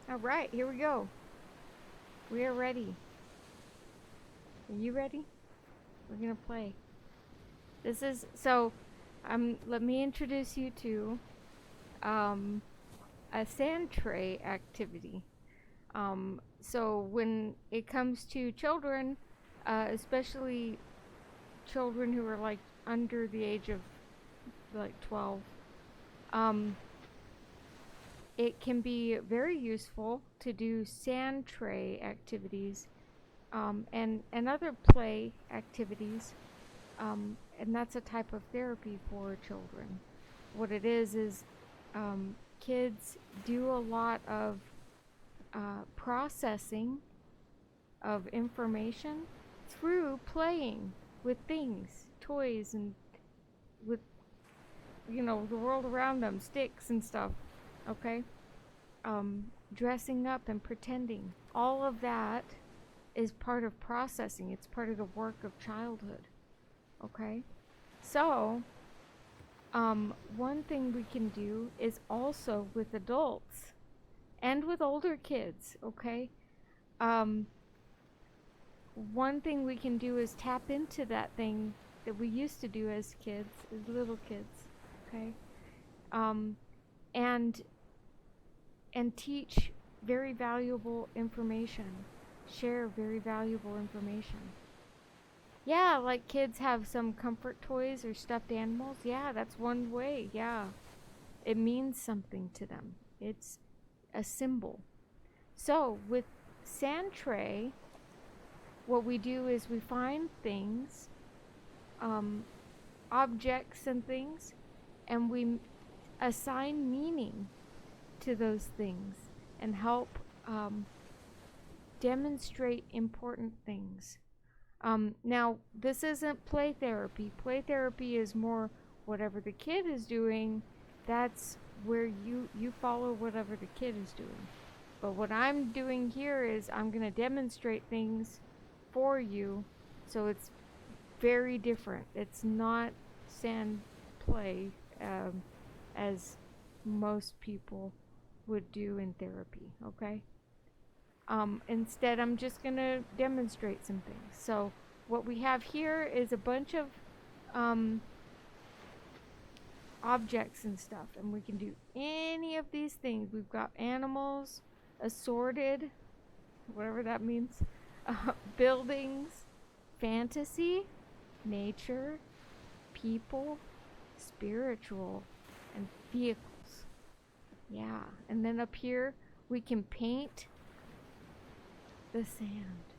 All right, here we go. We are ready. Are you ready? We're gonna play. This is so. Let me introduce you to um, a sand tray activity. So when it comes to children, especially children who are like under the age of like 12, um, it can be very useful to do sand tray activities and other play activities. And that's a type of therapy for children. What it is kids do a lot of processing of information through playing with things, toys, and with, the world around them, sticks and stuff. Okay? Dressing up and pretending. All of that is part of processing, it's part of the work of childhood. Okay? So, one thing we can do is also with adults and with older kids, okay? Um, One thing we can do is tap into that thing that we used to do as kids, as little kids, okay? Um, and teach very valuable information, share very valuable information. Yeah, like kids have some comfort toys or stuffed animals. Yeah, that's one way. Yeah, it means something to them. It's a symbol. So with sand tray, what we do is we find things, um, objects and things, and we assign meaning to those things and help demonstrate important things. Now, this isn't play therapy. Play therapy is more whatever the kid is doing, that's where you follow whatever the kid is doing. But what I'm doing here is I'm going to demonstrate things for you, so it's very different. It's not sand play as most people would do in therapy, okay? Instead, I'm just going to demonstrate some things. So what we have here is a bunch of objects and stuff, and we can do any of these things. We've got animals, assorted, whatever that means, buildings, fantasy, nature, people, spiritual, and vehicles. Yeah, and then up here we can paint the sand.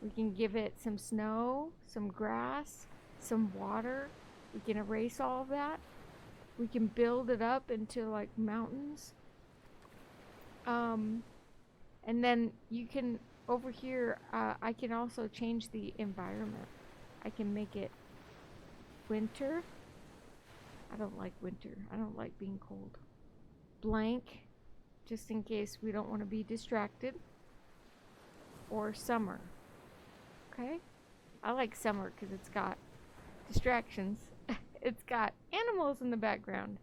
We can give it some snow, some grass, some water. We can erase all of that. We can build it up into like mountains. And then you can, over here, I can also change the environment. I can make it winter. I don't like winter. I don't like being cold. Blank, just in case we don't want to be distracted. Or summer. Okay? I like summer because it's got distractions. It's got animals in the background.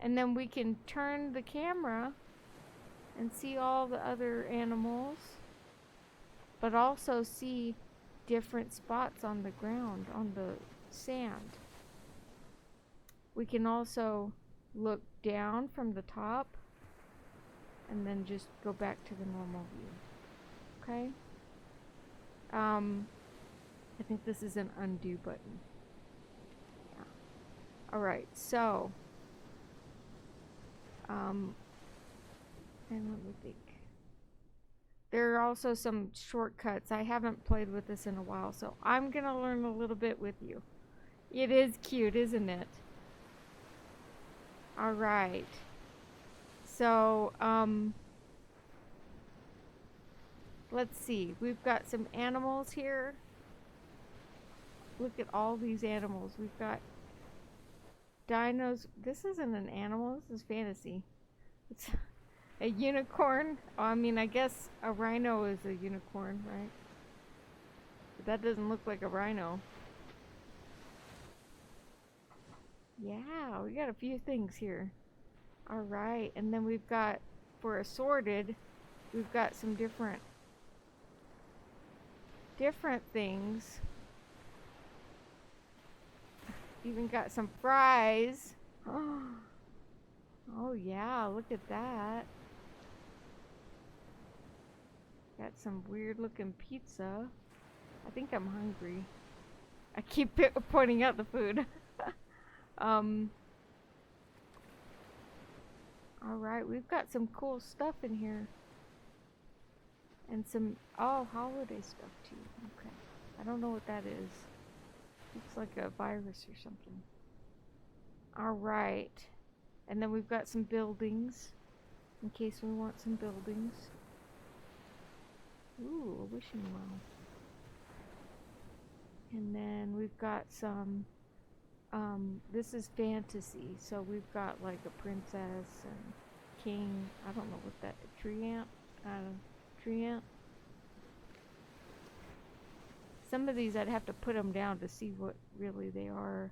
And then we can turn the camera and see all the other animals, but also see different spots on the ground, on the sand. We can also look down from the top and then just go back to the normal view. Okay? I think this is an undo button. Yeah. Alright, so and let me think. There are also some shortcuts. I haven't played with this in a while, so I'm gonna learn a little bit with you. It is cute, isn't it? Alright. So, let's see. We've got some animals here. Look at all these animals. We've got dinos. This isn't an animal. This is fantasy. It's a unicorn. Oh, I mean, I guess a rhino is a unicorn, right? But that doesn't look like a rhino. Yeah, we got a few things here. Alright, and then we've got, for assorted, we've got some different things. Even got some fries. Oh yeah, look at that. Got some weird looking pizza. I think I'm hungry. I keep pointing out the food. Alright, we've got some cool stuff in here. And some, holiday stuff too. Okay. I don't know what that is. Looks like a virus or something. Alright. And then we've got some buildings. In case we want some buildings. Ooh, a wishing well. And then we've got some, this is fantasy. So we've got like a princess and king. I don't know what that, treant? Treant? Some of these I'd have to put them down to see what really they are.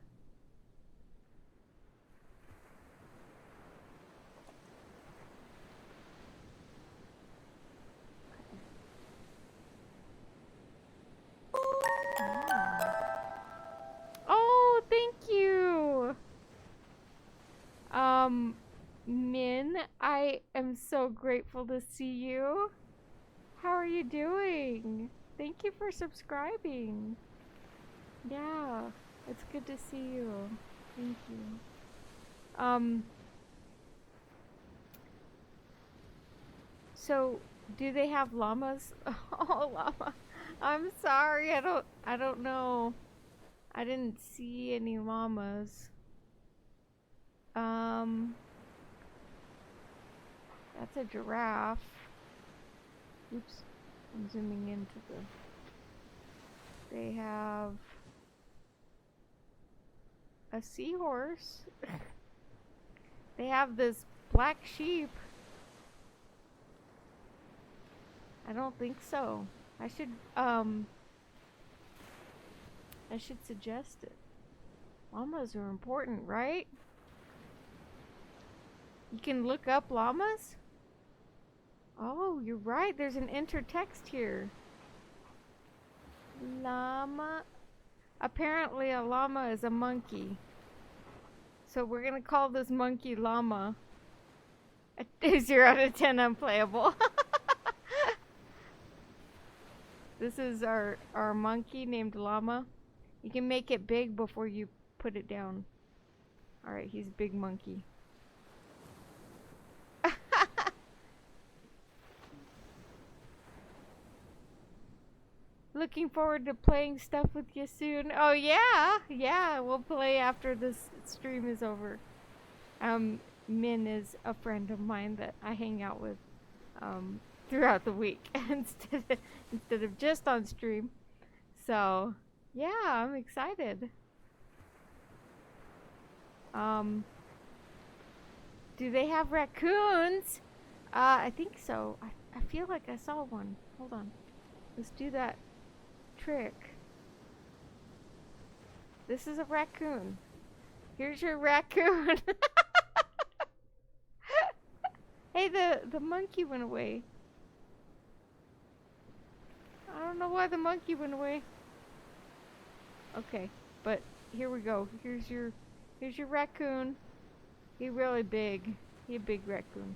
Oh, thank you. Min, I am so grateful to see you. How are you doing? Thank you for subscribing. Yeah, it's good to see you. Thank you. So do they have llamas? Oh, llama. I'm sorry. I don't know. I didn't see any llamas. That's a giraffe. Oops. I'm zooming into they have a seahorse. They have this black sheep. I don't think so. I should suggest it. Llamas are important, right? You can look up llamas? Oh, you're right. There's an intertext here. Llama. Apparently a llama is a monkey. So we're gonna call this monkey llama. 0 out of 10 unplayable. This is our monkey named Llama. You can make it big before you put it down. Alright, he's big monkey. Looking forward to playing stuff with you soon. Oh yeah, yeah, we'll play after this stream is over. Min is a friend of mine that I hang out with throughout the week instead of just on stream. So yeah, I'm excited. Do they have raccoons? I think so. I feel like I saw one. Hold on. Let's do that trick. This is a raccoon. Here's your raccoon. Hey, the monkey went away. I don't know why the monkey went away. Okay, but here we go. Here's your raccoon. He really big. He a big raccoon.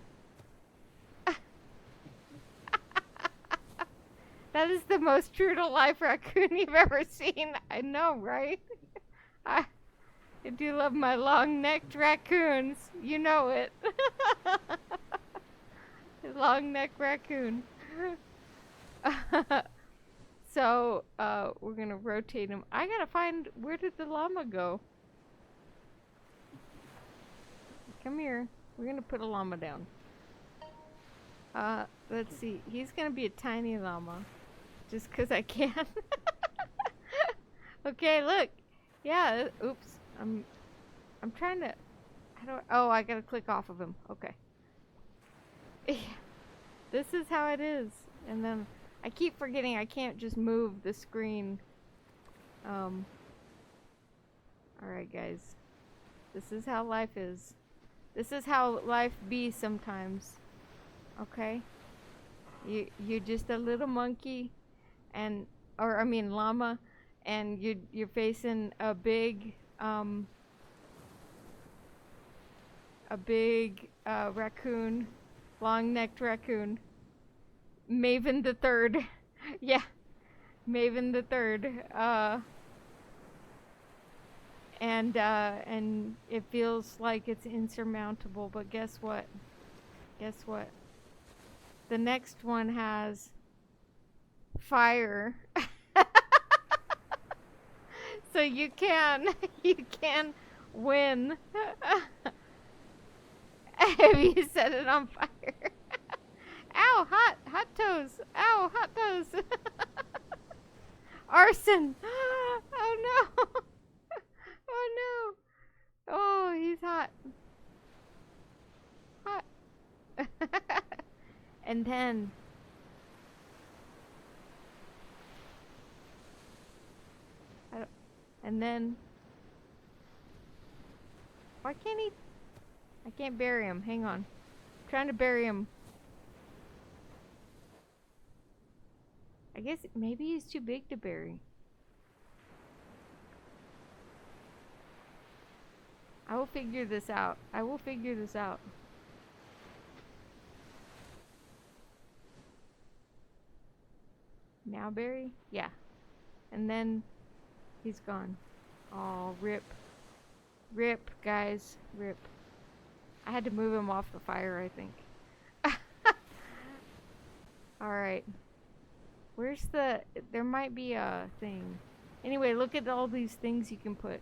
That is the most true to life raccoon you've ever seen. I know, right? I do love my long-necked raccoons. You know it. Long-necked raccoon. So, we're gonna rotate him. I gotta find, where did the llama go? Come here. We're gonna put a llama down. Let's see. He's gonna be a tiny llama. Just 'cause I can. Okay, look. Yeah, oops. I'm trying to, I gotta click off of him. Okay. This is how it is. And then I keep forgetting I can't just move the screen. Alright guys. This is how life is. This is how life be sometimes. Okay? You're just a little monkey, and or I mean llama, and you're facing a big raccoon, long-necked raccoon, Maven the Third. Yeah, Maven the Third. And it feels like it's insurmountable. But guess what? Guess what? The next one has fire. So you can you can win if you set it on fire. Ow, hot toes. Ow, hot toes. Arson. Oh no. Oh no. Oh, he's hot. Hot. And then and then why can't he? I can't bury him. Hang on. I'm trying to bury him. I guess maybe he's too big to bury. I will figure this out. I will figure this out. Now bury? Yeah. And then he's gone. Oh, rip. Rip, guys. Rip. I had to move him off the fire, I think. Alright. Where's the... There might be a thing. Anyway, look at all these things you can put.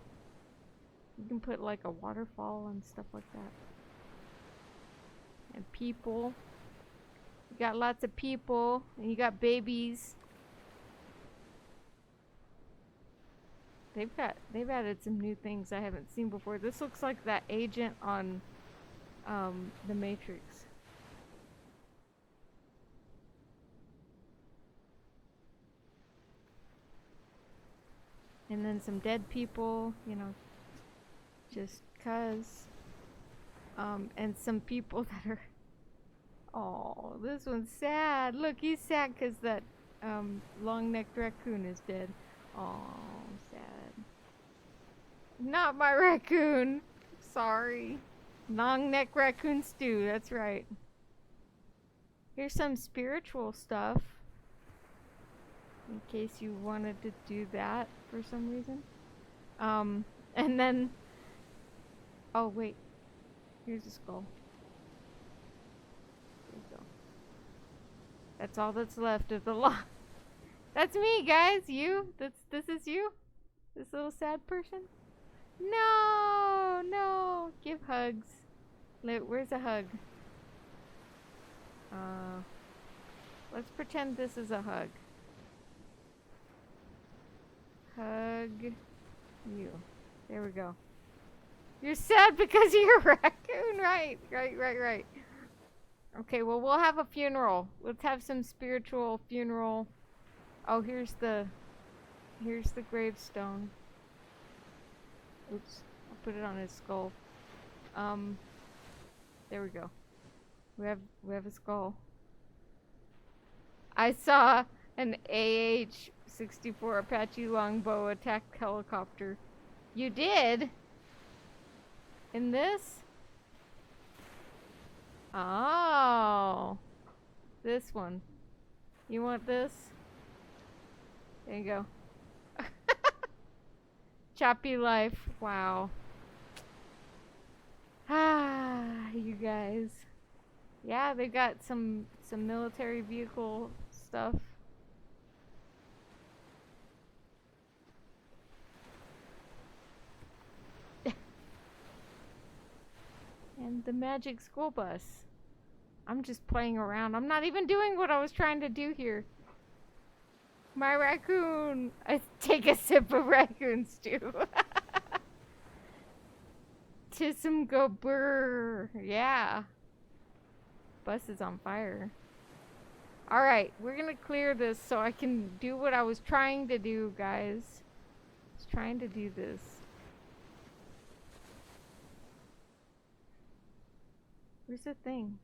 You can put like a waterfall and stuff like that. And people. You got lots of people. And you got babies. They've added some new things I haven't seen before. This looks like that agent on the Matrix. And then some dead people, you know, just cuz. And some people that are... Oh, this one's sad. Look, he's sad because that long-necked raccoon is dead. Oh, sad. Not my raccoon. Sorry. Long-necked raccoon stew, that's right. Here's some spiritual stuff. In case you wanted to do that for some reason. And then... Oh, wait. Here's a skull. There you go. That's all that's left of the law. That's me, guys. You? This is you? This little sad person? No, no. Give hugs. Where's a hug? Let's pretend this is a hug. Hug you. There we go. You're sad because you're a raccoon, right? Right. Okay, well, we'll have a funeral. Let's have some spiritual funeral. Oh, here's the gravestone. Oops, I'll put it on his skull. There we go. We have a skull. I saw an AH-64 Apache longbow attack helicopter. You did? In this? Oh. This one. You want this? There you go. Choppy life. Wow. Ah, you guys. Yeah, they got some military vehicle stuff. And the magic school bus. I'm just playing around. I'm not even doing what I was trying to do here. My raccoon. I take a sip of raccoon stew. Tism go brr. Yeah. Bus is on fire. Alright, we're gonna clear this so I can do what I was trying to do, guys. I was trying to do this. Where's the thing?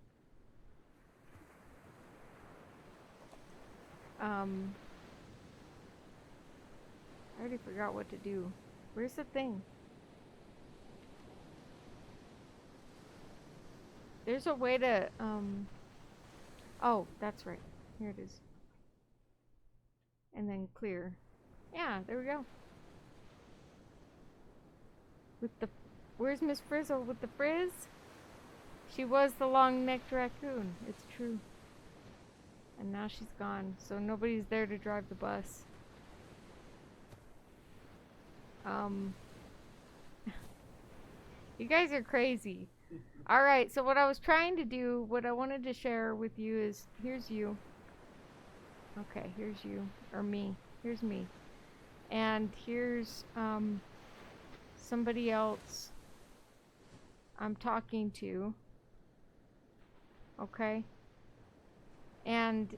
Um, I already forgot what to do. Where's the thing? There's a way to, oh, that's right. Here it is. And then clear. Yeah, there we go. With the, where's Miss Frizzle with the frizz? She was the long-necked raccoon. It's true. And now she's gone, so nobody's there to drive the bus. You guys are crazy. Alright, so what I was trying to do, what I wanted to share with you is, here's you. Okay, here's you. Or me. Here's me. And here's, somebody else I'm talking to. Okay? And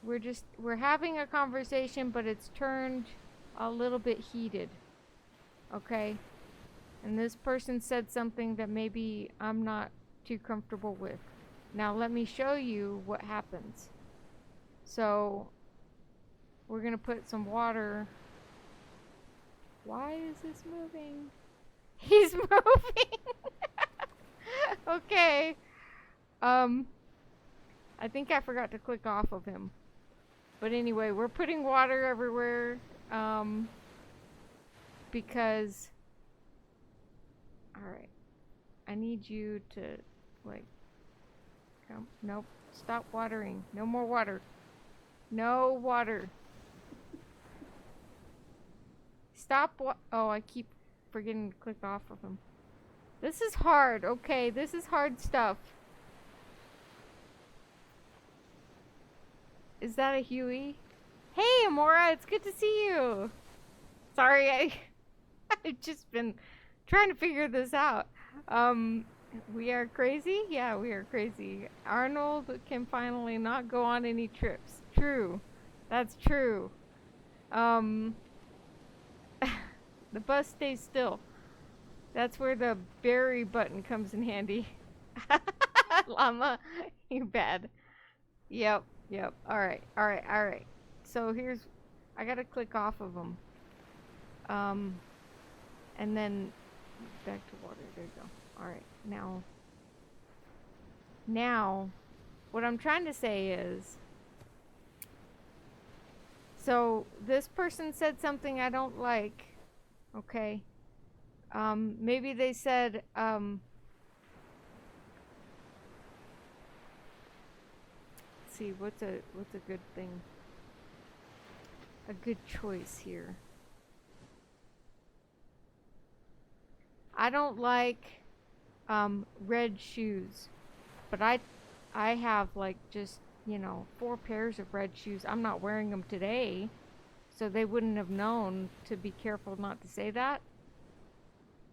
we're having a conversation, but it's turned a little bit heated. Okay? And this person said something that maybe I'm not too comfortable with. Now let me show you what happens. So we're gonna put some water. Why is this moving? He's moving. Okay. I think I forgot to click off of him. But anyway, we're putting water everywhere. Because, alright, I need you to, like, come, nope, stop watering, no more water, no water, stop, oh, I keep forgetting to click off of him. This is hard, okay, this is hard stuff. Is that a Huey? Hey, Amora, it's good to see you. Sorry, I've just been trying to figure this out. We are crazy? Yeah, we are crazy. Arnold can finally not go on any trips. True. That's true. The bus stays still. That's where the bury button comes in handy. Llama, you bad. Yep. Alright. So here's, I gotta click off of them. And then back to water. There you go. Alright, now, what I'm trying to say is, so this person said something I don't like, okay? Maybe they said, let's see, what's a good thing? A good choice here. I don't like red shoes, but I have like just, 4 pairs of red shoes. I'm not wearing them today, so they wouldn't have known to be careful not to say that.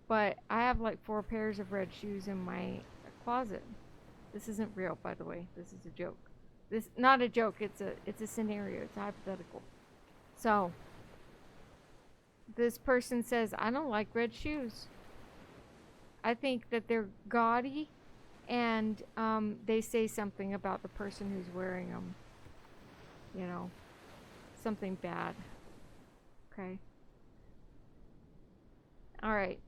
But I have like 4 pairs of red shoes in my closet. This isn't real, by the way. This is a joke. This not a joke. It's a scenario. It's a hypothetical. So this person says, I don't like red shoes. I think that they're gaudy, and they say something about the person who's wearing them. Something bad. Okay. Alright.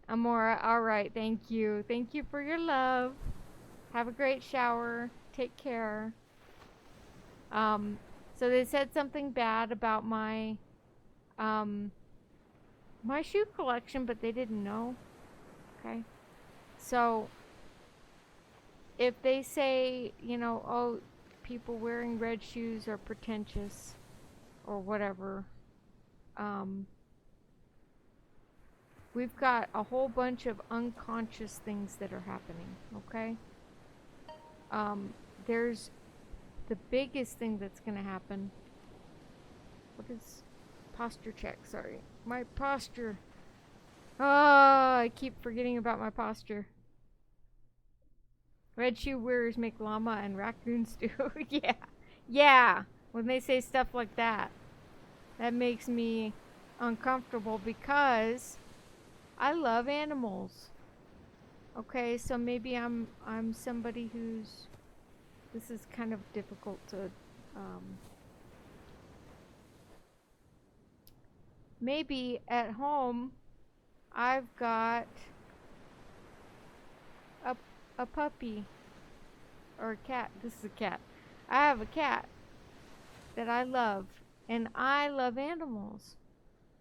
Amora, alright, thank you. Thank you for your love. Have a great shower. Take care. So they said something bad about my shoe collection, but they didn't know. Okay. So if they say, oh, people wearing red shoes are pretentious or whatever, we've got a whole bunch of unconscious things that are happening, okay? There's the biggest thing that's going to happen. What is posture check? Sorry. My posture. Oh, I keep forgetting about my posture. Red shoe wearers make llama and raccoons do. Yeah. When they say stuff like that, that makes me uncomfortable because I love animals. Okay, so maybe I'm somebody who's, this is kind of difficult to Um, maybe at home I've got a, a puppy or a cat. This is a cat. I have a cat that I love, and I love animals.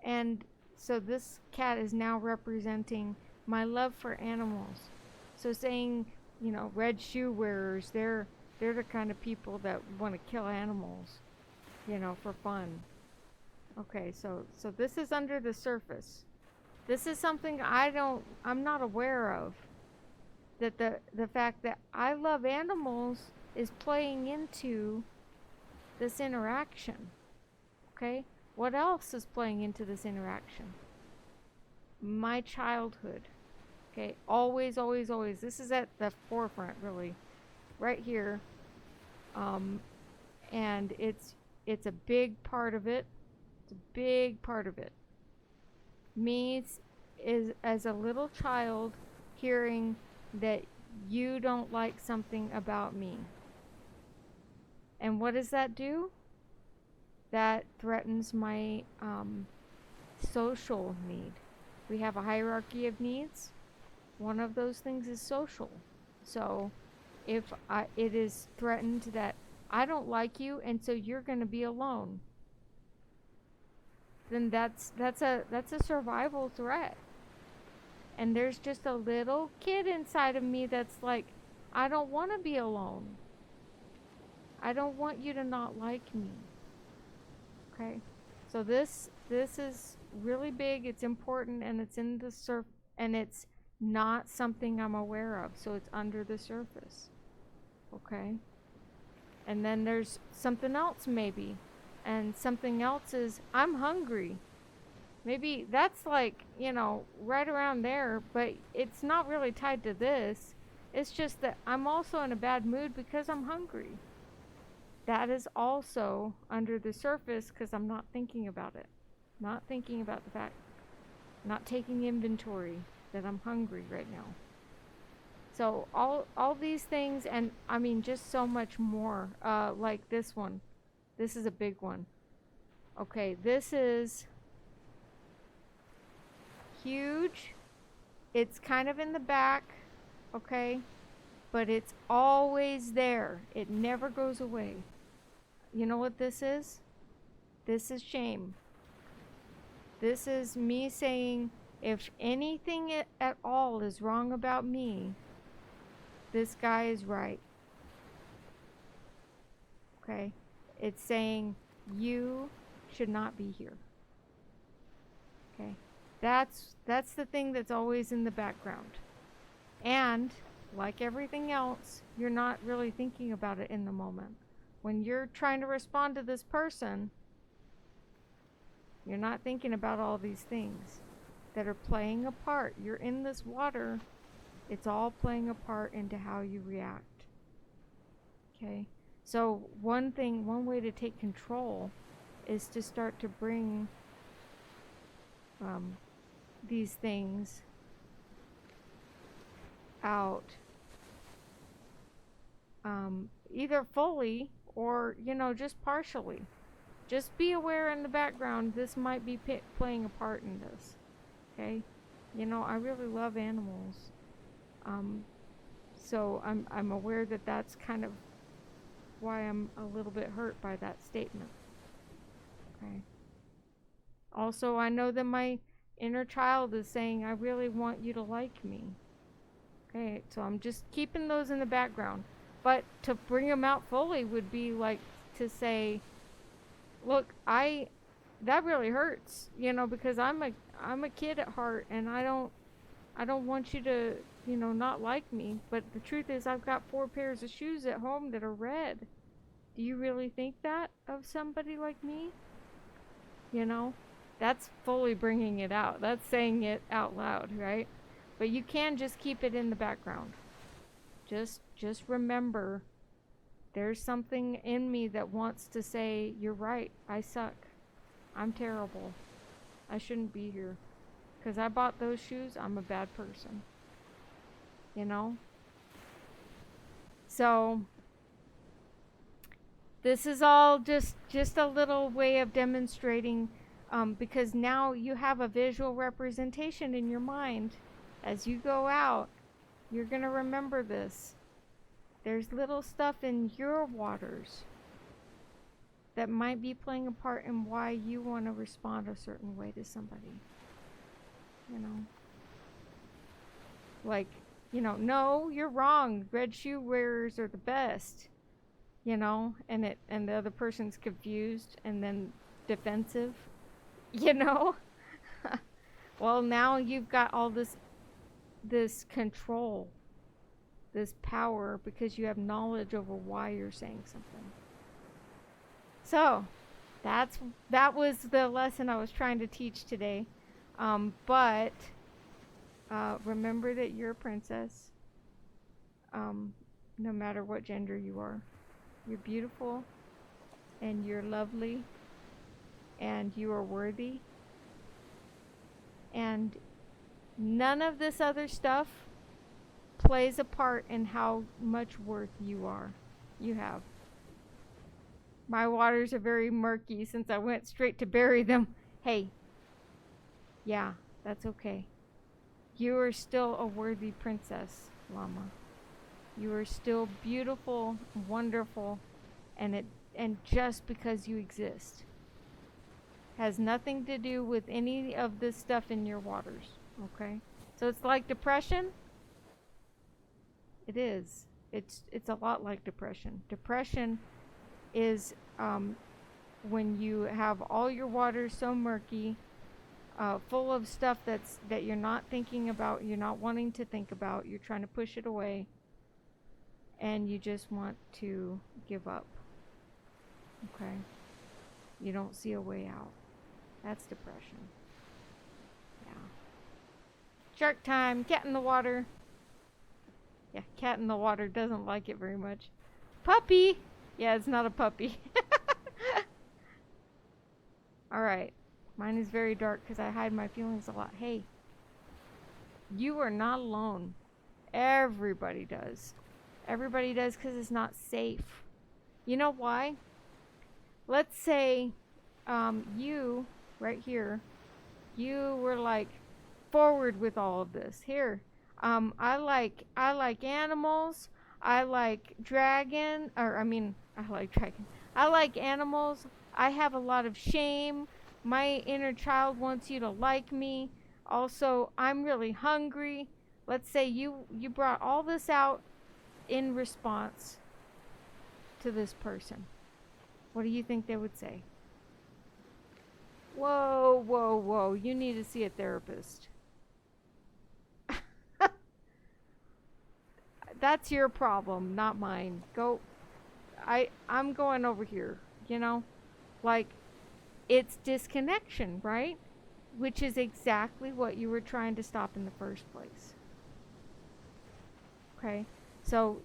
And so this cat is now representing my love for animals. So saying, red shoe wearers, they're the kind of people that want to kill animals, for fun. Okay, so this is under the surface. This is something I'm not aware of. That the fact that I love animals is playing into this interaction. Okay? What else is playing into this interaction? My childhood. Okay? Always, always, always. This is at the forefront, really. Right here. And it's a big part of it. It's a big part of it. Me is as a little child hearing that you don't like something about me. And what does that do? That threatens my social need. We have a hierarchy of needs. One of those things is social. So if it is threatened that I don't like you and so you're going to be alone, then that's a survival threat. And there's just a little kid inside of me that's like, I don't want to be alone. I don't want you to not like me. Okay? So this is really big, it's important, and it's in the and it's not something I'm aware of. So it's under the surface. Okay? And then there's something else maybe. And something else is I'm hungry. Maybe that's like, right around there, but it's not really tied to this. It's just that I'm also in a bad mood because I'm hungry. That is also under the surface because I'm not thinking about it. Not thinking about the fact, not taking inventory that I'm hungry right now. So all these things, and I mean just so much more. Like this one. This is a big one. Okay, this is huge. It's kind of in the back, okay? But it's always there. It never goes away. You know what this is? This is shame. This is me saying, if anything at all is wrong about me, this guy is right. Okay? It's saying, you should not be here. Okay? That's the thing that's always in the background. And like everything else, you're not really thinking about it in the moment. When you're trying to respond to this person, you're not thinking about all these things that are playing a part. You're in this water. It's all playing a part into how you react. Okay? So one way to take control is to start to bring these things out, either fully or just partially. Just be aware in the background this might be playing a part in this. Okay? I really love animals, so I'm aware that that's kind of why I'm a little bit hurt by that statement. Okay? Also, I know that my inner child is saying, I really want you to like me. Okay, so I'm just keeping those in the background. But to bring them out fully would be like to say, look, that really hurts, because I'm a kid at heart, and I don't want you to, not like me. But the truth is, I've got 4 pairs of shoes at home that are red. Do you really think that of somebody like me? That's fully bringing it out. That's saying it out loud, right? But you can just keep it in the background. Just remember, there's something in me that wants to say, you're right, I suck. I'm terrible. I shouldn't be here. Because I bought those shoes, I'm a bad person. So, This is all just a little way of demonstrating, because now you have a visual representation in your mind. As you go out, you're going to remember this. There's little stuff in your waters that might be playing a part in why you want to respond a certain way to somebody. You know, like, no, you're wrong. Red shoe wearers are the best. And the other person's confused and then defensive. You know, well, now you've got all this control, this power, because you have knowledge over why you're saying something. So that was the lesson I was trying to teach today. But remember that you're a princess. No matter what gender you are, you're beautiful, and you're lovely, and you are worthy. And none of this other stuff plays a part in how much worth you have. My waters are very murky since I went straight to bury them. Hey, yeah, that's okay. You are still a worthy princess, Llama. You are still beautiful, wonderful, and just because you exist has nothing to do with any of this stuff in your waters, okay? So it's like depression. It is. It's a lot like depression. Depression is when you have all your waters so murky, full of stuff that you're not thinking about, you're not wanting to think about, you're trying to push it away, and you just want to give up. Okay? You don't see a way out. That's depression. Yeah. Shark time. Cat in the water. Yeah, cat in the water doesn't like it very much. Puppy. Yeah, it's not a puppy. Alright. Mine is very dark because I hide my feelings a lot. Hey. You are not alone. Everybody does. Everybody does because it's not safe. You know why? Let's say you, right here, you were like forward with all of this. Here, I like animals. I like dragon, I like dragon. I like animals. I have a lot of shame. My inner child wants you to like me. Also, I'm really hungry. Let's say you brought all this out in response to this person. What do you think they would say? Whoa, whoa, whoa. You need to see a therapist. That's your problem, not mine. I'm going over here, Like, it's disconnection, right? Which is exactly what you were trying to stop in the first place. Okay? So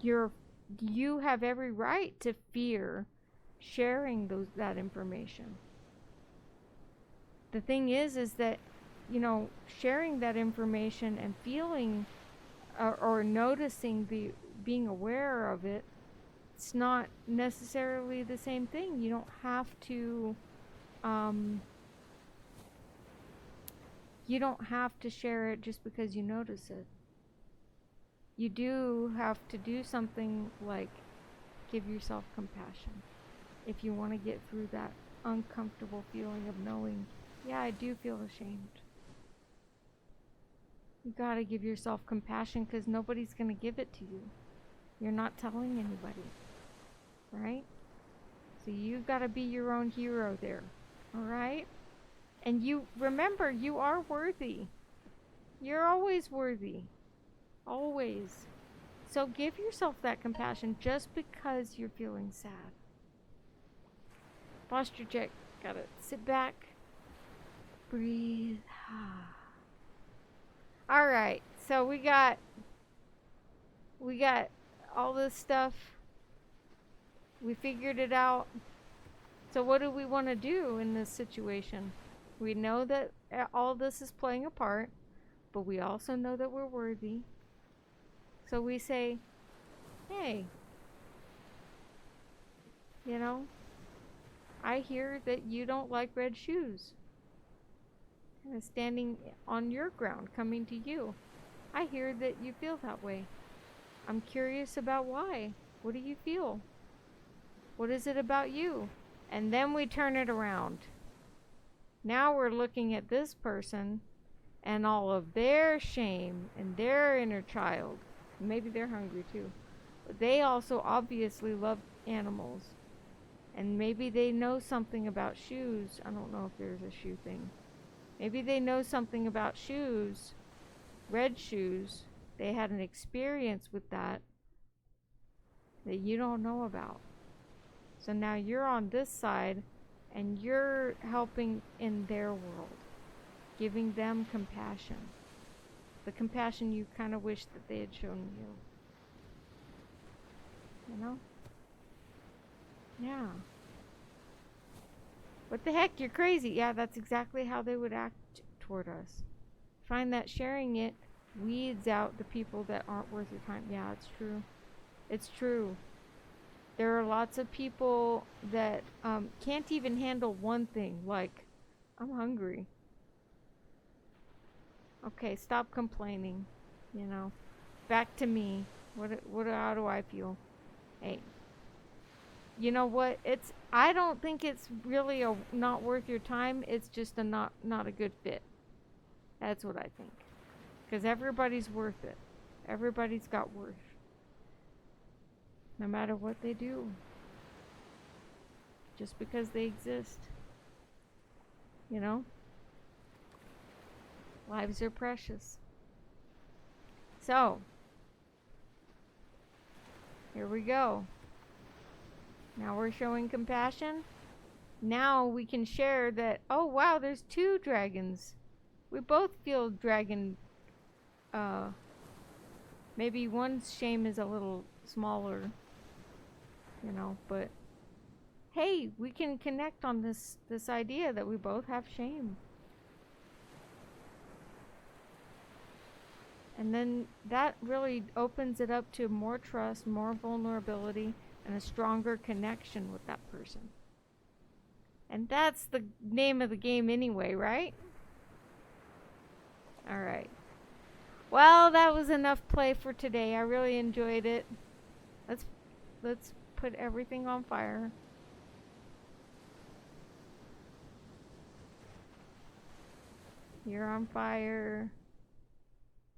you have every right to fear sharing that information. The thing is that, sharing that information and feeling or noticing being aware of it, it's not necessarily the same thing. You don't have to share it just because you notice it. You do have to do something like give yourself compassion if you want to get through that uncomfortable feeling of knowing, yeah, I do feel ashamed. You gotta give yourself compassion because nobody's gonna give it to you. You're not telling anybody, right? So you gotta be your own hero there, alright? And you remember, you are worthy. You're always worthy. Always. So give yourself that compassion just because you're feeling sad. Posture check. Gotta sit back. Breathe. Alright, so we got all this stuff. We figured it out. So what do we want to do in this situation? We know that all this is playing a part, but we also know that we're worthy. So we say, hey, You know, I hear that you don't like red shoes. Kind of standing on your ground, coming to you. I hear that you feel that way. I'm curious about why. What do you feel? What is it about you? And then we turn it around. Now we're looking at this person and all of their shame and their inner child. Maybe they're hungry too. But they also obviously love animals. And maybe they know something about shoes. I don't know if there's a shoe thing. Maybe they know something about shoes, red shoes. They had an experience with that you don't know about. So now you're on this side and you're helping in their world, giving them compassion. The compassion you kind of wish that they had shown you. You know? Yeah. What the heck? You're crazy. Yeah, that's exactly how they would act toward us. Find that sharing it weeds out the people that aren't worth your time. Yeah, it's true. It's true. There are lots of people that can't even handle one thing, like, I'm hungry. Okay, stop complaining. You know, back to me. How do I feel? Hey, you know what? I don't think it's really a not worth your time. It's just a not a good fit. That's what I think. Because everybody's worth it. Everybody's got worth. No matter what they do. Just because they exist. You know? Lives are precious. So, here we go. Now we're showing compassion. Now we can share that, oh wow, there's two dragons. We both feel dragon. Maybe one's shame is a little smaller, you know, but hey, we can connect on this idea that we both have shame. And then that really opens it up to more trust, more vulnerability, and a stronger connection with that person. And that's the name of the game anyway, right? All right. Well, that was enough play for today. I really enjoyed it. Let's put everything on fire. You're on fire.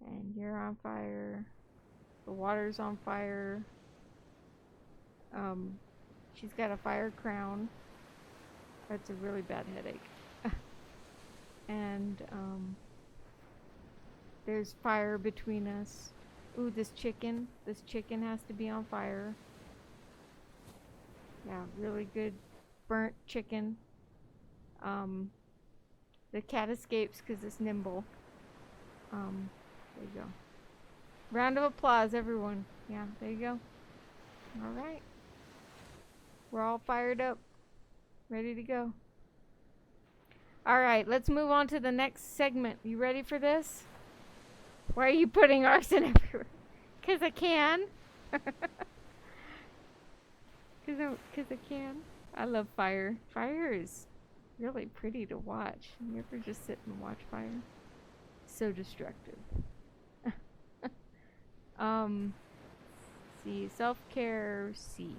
And you're on fire. The water's on fire. She's got a fire crown. That's a really bad headache. And there's fire between us. Ooh, this chicken has to be on fire. Yeah, really good burnt chicken. The cat escapes because it's nimble. There you go. Round of applause, everyone. Yeah, there you go. All right. We're all fired up. Ready to go. All right, let's move on to the next segment. You ready for this? Why are you putting arson everywhere? Because I can. Because I can. I love fire. Fire is really pretty to watch. You ever just sit and watch fire? So destructive. See, self-care, C.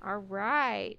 All right.